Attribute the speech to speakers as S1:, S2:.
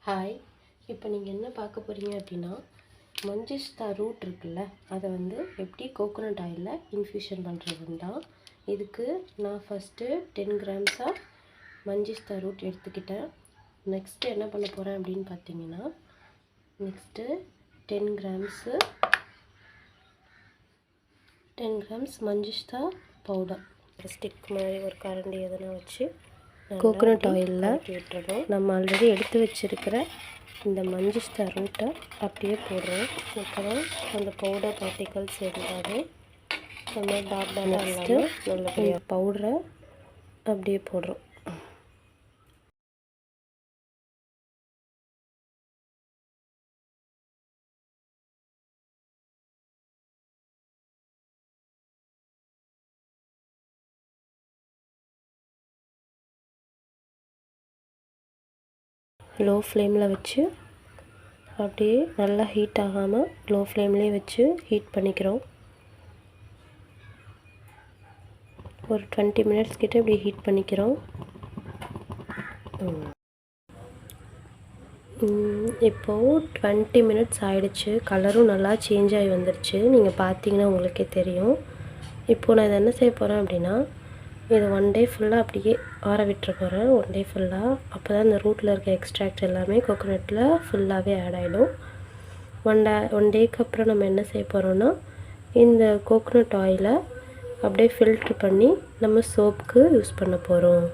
S1: Hi, இப்போ நீங்கள் என்ன பார்க்க போகிறீங்க அப்படின்னா, மஞ்சிஷ்டா ரூட் இருக்குல்ல, அதை வந்து எப்படி கோகோனட் ஆயிலில் இன்ஃப்யூஷன் பண்ணுறதுன்னு தான். இதுக்கு நான் ஃபஸ்ட்டு 10 கிராம்ஸாக மஞ்சிஷ்டா ரூட் எடுத்துக்கிட்டேன். நெக்ஸ்ட்டு என்ன பண்ண போகிறேன் அப்படின்னு பார்த்தீங்கன்னா, next 10 grams manjishta powder stick மாதிரி ஒரு கரண்டி எதனா வச்சு கோகோனட் ஆயிலில் விட்டுறோம். நம்ம ஆல்ரெடி எடுத்து வச்சுருக்கிற இந்த மஞ்சிஷ்டா ரூட்டை அப்படியே போடுறோம். அப்புறம் அந்த பவுடர் பார்ட்டிகல்ஸ் இருந்தாலே நம்ம டாட் இல்லாமல் நல்லபடியாக பவுடரை அப்படியே போடுறோம். லோ ஃப்ளேமில் வச்சு அப்படியே நல்லா ஹீட் ஆகாமல் லோ ஃப்ளேம்லேயே வச்சு ஹீட் பண்ணிக்கிறோம். ஒரு 20 மினிட்ஸ் கிட்ட இப்படி ஹீட் பண்ணிக்கிறோம். இப்போது 20 மினிட்ஸ் ஆகிடுச்சு. கலரும் நல்லா சேஞ்ச் ஆகி வந்துடுச்சு. நீங்கள் பார்த்தீங்கன்னா உங்களுக்கே தெரியும். இப்போது நான் இதை என்ன செய்ய போகிறேன் அப்படின்னா, இது 1 டே ஃபுல்லாக அப்படியே ஆற விட்டுற போகிறேன். 1 டே ஃபுல்லாக. அப்போ தான் இந்த ரூட்டில் இருக்க எக்ஸ்ட்ராக்ட் எல்லாமே கோகோனட்டில் ஃபுல்லாகவே ஆட் ஆகிடும். 1 டேக்கு அப்புறம் நம்ம என்ன செய்ய போகிறோன்னா, இந்த கோகோனட் ஆயிலை அப்படியே ஃபில்ட்ரு பண்ணி நம்ம சோப்புக்கு யூஸ் பண்ண போகிறோம்.